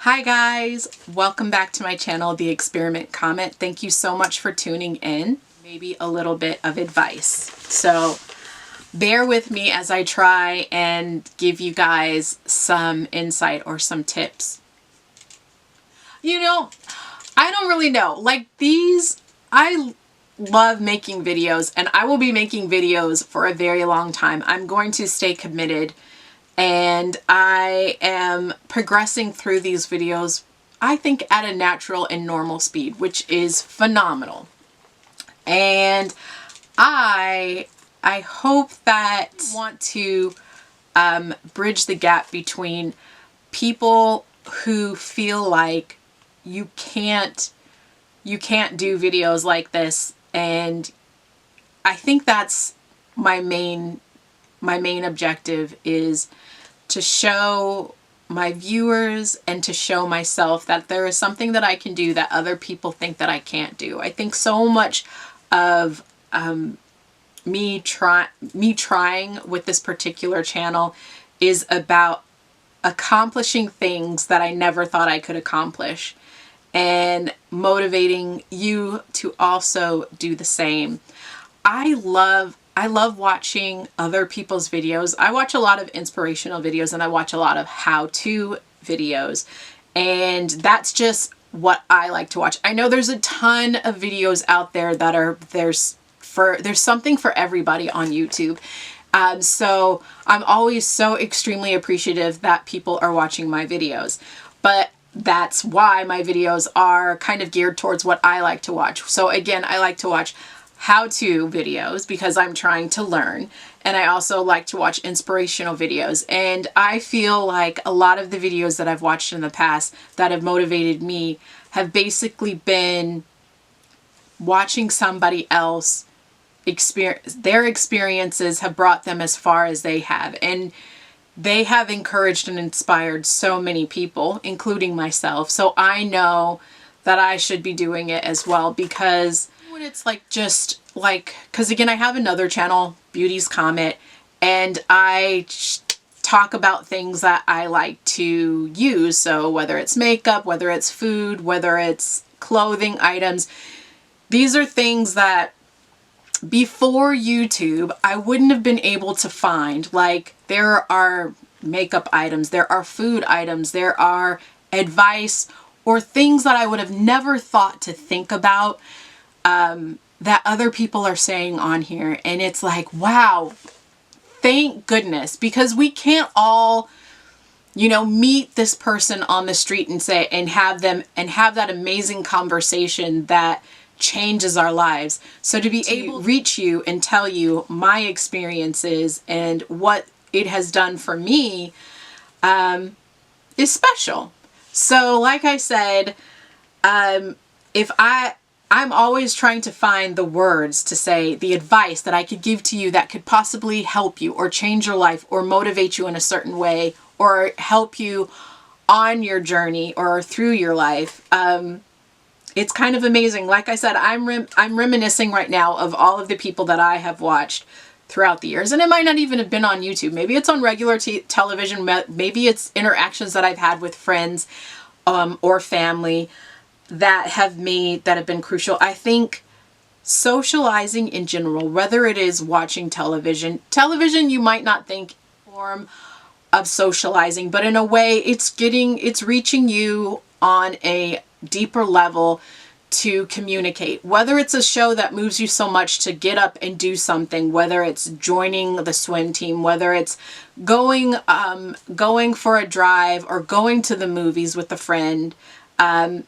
Hi guys, welcome back to my channel, Beautyscomett. Thank you so much for tuning in. Maybe a little bit of advice. So bear with me as I try and give you guys some insight or some tips. You know, I don't really know. Like I love making videos and I will be making videos for a very long time. I'm going to stay committed. And I am progressing through these videos, I think, at a natural and normal speed, which is phenomenal. And I hope that I want to bridge the gap between people who feel like you can't do videos like this, and I think that's my main objective, is to show my viewers and to show myself that there is something that I can do that other people think that I can't do. I think so much of me trying with this particular channel is about accomplishing things that I never thought I could accomplish and motivating you to also do the same. I love watching other people's videos. I watch a lot of inspirational videos and I watch a lot of how-to videos, and that's just what I like to watch. I know there's a ton of videos out there that there's something for everybody on YouTube. So I'm always so extremely appreciative that people are watching my videos, but that's why my videos are kind of geared towards what I like to watch. So again, I like to watch how-to videos because I'm trying to learn, and I also like to watch inspirational videos. And I feel like a lot of the videos that I've watched in the past that have motivated me have basically been watching somebody else their experiences have brought them as far as they have, and they have encouraged and inspired so many people, including myself. So I know that I should be doing it as well, because when it's like, just like, because again, I have another channel, Beautyscomett, and I talk about things that I like to use. So whether it's makeup, whether it's food, whether it's clothing items, these are things that before YouTube I wouldn't have been able to find. Like, there are makeup items, there are food items, there are advice or things that I would have never thought to think about that other people are saying on here. And it's like, wow, thank goodness, because we can't all, you know, meet this person on the street and have that amazing conversation that changes our lives. So to be able to reach you and tell you my experiences and what it has done for me is special. So like I said, I'm always trying to find the words to say, the advice that I could give to you that could possibly help you or change your life or motivate you in a certain way or help you on your journey or through your life. It's kind of amazing. Like I said, I'm reminiscing right now of all of the people that I have watched throughout the years. And it might not even have been on YouTube. Maybe it's on regular television. Maybe it's interactions that I've had with friends or family that have been crucial. I think socializing in general, whether it is watching television, you might not think form of socializing, but in a way it's reaching you on a deeper level to communicate. Whether it's a show that moves you so much to get up and do something, whether it's joining the swim team, whether it's going for a drive or going to the movies with a friend,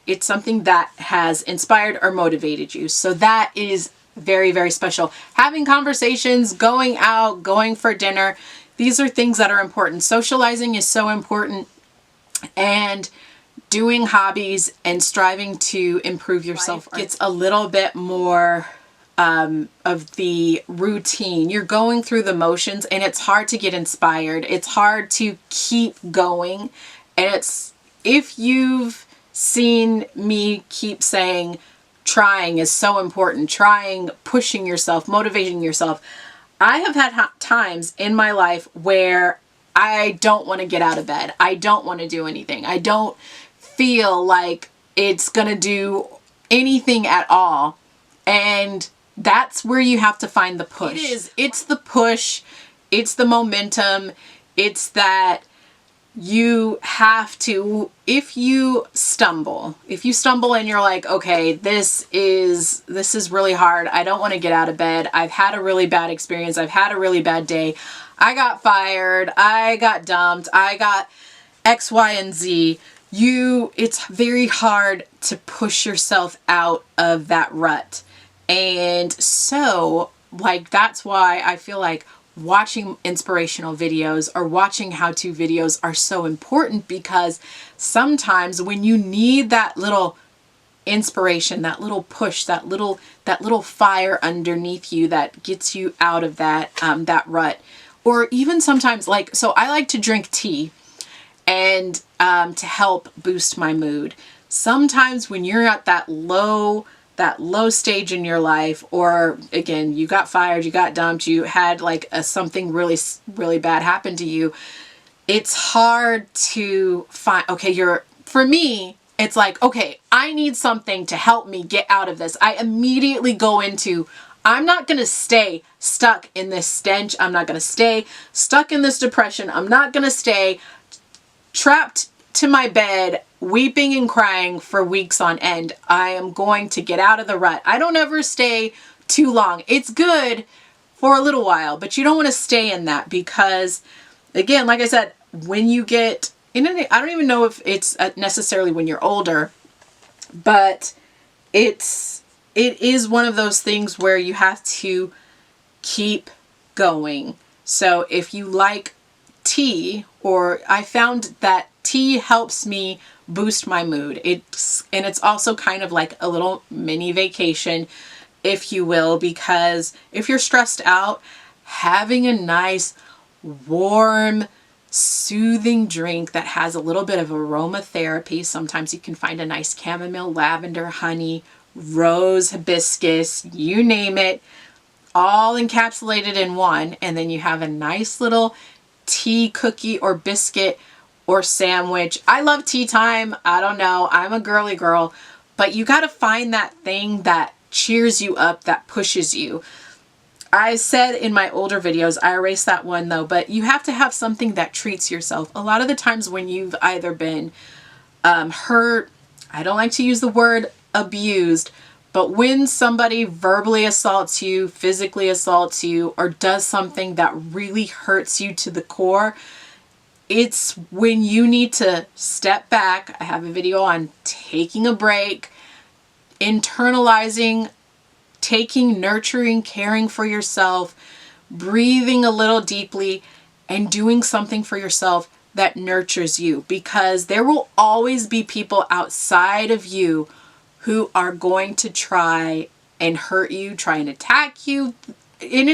it's something that has inspired or motivated you. So that is very, very special. Having conversations, going out, going for dinner, these are things that are important. Socializing is so important, and doing hobbies and striving to improve yourself gets a little bit more of the routine. You're going through the motions and it's hard to get inspired. It's hard to keep going. And if you've seen me keep saying trying is so important, trying, pushing yourself, motivating yourself, I have had times in my life where I don't want to get out of bed. I don't want to do anything. I don't feel like it's gonna do anything at all. And that's where you have to find the push. It's the push, it's the momentum, it's that you have to, if you stumble and you're like, okay, this is really hard, I don't want to get out of bed, I've had a really bad experience, I've had a really bad day, I got fired, I got dumped, I got X, Y, and Z, it's very hard to push yourself out of that rut. And so, like, that's why I feel like watching inspirational videos or watching how-to videos are so important, because sometimes when you need that little inspiration, that little push, that little fire underneath you that gets you out of that rut, or even sometimes, like, so I like to drink tea and to help boost my mood. Sometimes when you're at that low stage in your life, or again, you got fired, you got dumped, you had like something really, really bad happen to you, it's hard to find, okay, for me, it's like, okay, I need something to help me get out of this. I immediately go into, I'm not going to stay stuck in this stench. I'm not going to stay stuck in this depression. I'm not going to stay trapped to my bed weeping and crying for weeks on end. I am going to get out of the rut. I don't ever stay too long. It's good for a little while, but you don't want to stay in that, because again, like I said, when you get in I don't even know if it's necessarily when you're older, but it is one of those things where you have to keep going. So if you like tea, or I found that tea helps me boost my mood. It's also kind of like a little mini vacation, if you will, because if you're stressed out, having a nice, warm, soothing drink that has a little bit of aromatherapy. Sometimes you can find a nice chamomile, lavender, honey, rose, hibiscus, you name it, all encapsulated in one. And then you have a nice little tea, cookie, or biscuit or sandwich. I love tea time. I don't know. I'm a girly girl, but you got to find that thing that cheers you up, that pushes you. I said in my older videos, I erased that one though, but you have to have something that treats yourself. A lot of the times when you've either been hurt, I don't like to use the word abused, but when somebody verbally assaults you, physically assaults you, or does something that really hurts you to the core, it's when you need to step back. I have a video on taking a break, internalizing, taking, nurturing, caring for yourself, breathing a little deeply, and doing something for yourself that nurtures you, because there will always be people outside of you who are going to try and hurt you, try and attack you. And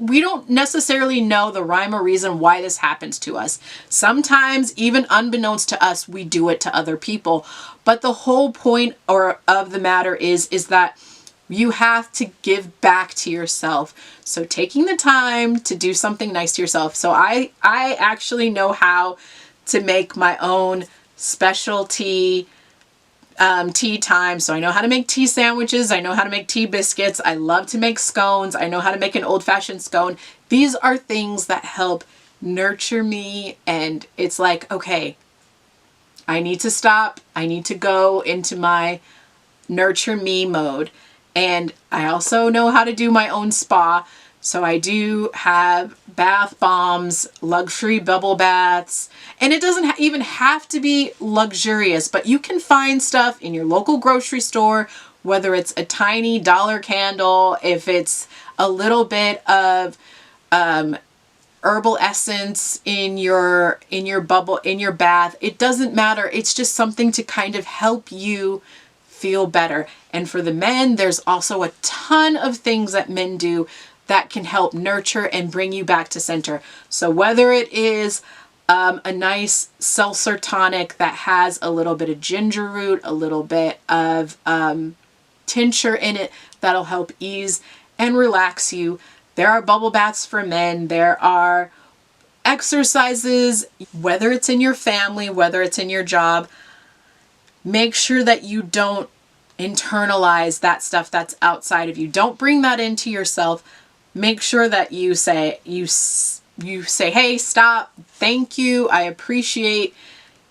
we don't necessarily know the rhyme or reason why this happens to us. Sometimes, even unbeknownst to us, we do it to other people. But the whole point of the matter is that you have to give back to yourself. So taking the time to do something nice to yourself. So I actually know how to make my own specialty tea time. So I know how to make tea sandwiches. I know how to make tea biscuits. I love to make scones. I know how to make an old-fashioned scone. These are things that help nurture me. And it's like, okay, I need to stop. I need to go into my nurture me mode. And I also know how to do my own spa. So I do have bath bombs, luxury bubble baths, and it doesn't even have to be luxurious, but you can find stuff in your local grocery store, whether it's a tiny dollar candle, if it's a little bit of herbal essence in your bubble, in your bath. It doesn't matter. It's just something to kind of help you feel better. And for the men, there's also a ton of things that men do that can help nurture and bring you back to center. So whether it is a nice seltzer tonic that has a little bit of ginger root, a little bit of tincture in it, that'll help ease and relax you. There are bubble baths for men. There are exercises, whether it's in your family, whether it's in your job. make sure that you don't internalize that stuff that's outside of you. Don't bring that into yourself. Make sure that you say, hey, stop, thank you, I appreciate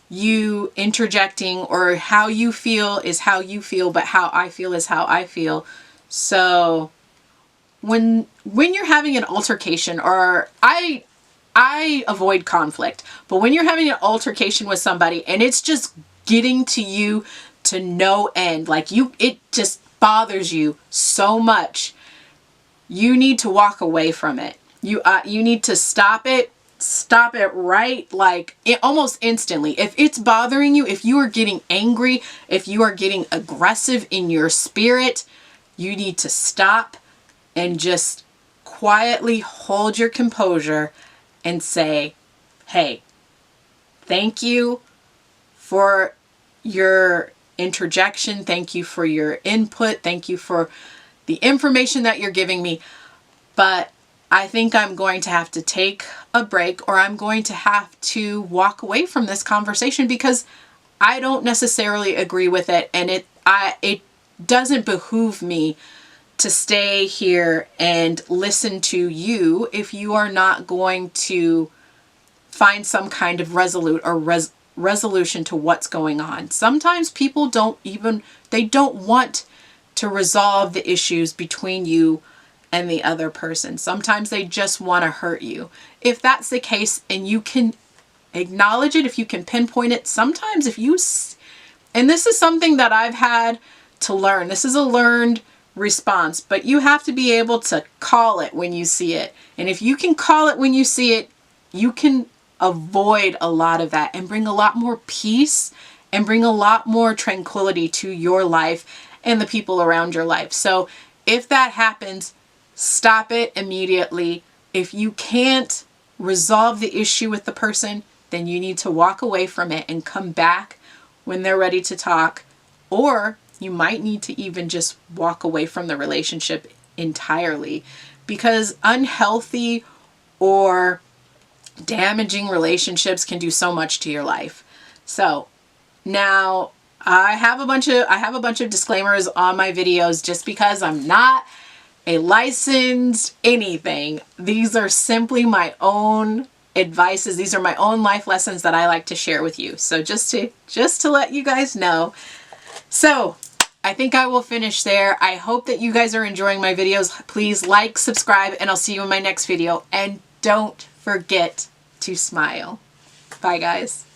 you interjecting, or how you feel is how you feel, but how I feel is how I feel. So when you're having an altercation, or I avoid conflict, but when you're having an altercation with somebody and it's just getting to you to no end, like it just bothers you so much, you need to walk away from it. You need to stop it right, like almost instantly. If it's bothering you, if you are getting angry, if you are getting aggressive in your spirit, you need to stop and just quietly hold your composure and say, hey, thank you for your interjection. Thank you for your input. Thank you for the information that you're giving me. But I think I'm going to have to take a break, or I'm going to have to walk away from this conversation because I don't necessarily agree with it. And it doesn't behoove me to stay here and listen to you if you are not going to find some kind of resolution to what's going on. Sometimes people don't want to resolve the issues between you and the other person. Sometimes they just want to hurt you. If that's the case and you can acknowledge it, if you can pinpoint it, sometimes and this is something that I've had to learn. This is a learned response, but you have to be able to call it when you see it. And if you can call it when you see it, you can avoid a lot of that and bring a lot more peace and bring a lot more tranquility to your life and the people around your life. So if that happens, stop it immediately. If you can't resolve the issue with the person, then you need to walk away from it and come back when they're ready to talk. Or you might need to even just walk away from the relationship entirely, because unhealthy or damaging relationships can do so much to your life. So now I have a bunch of disclaimers on my videos just because I'm not a licensed anything. These are simply my own advices. These are my own life lessons that I like to share with you. So just to let you guys know. So I think I will finish there. I hope that you guys are enjoying my videos. Please like, subscribe, and I'll see you in my next video. And don't forget to smile. Bye, guys.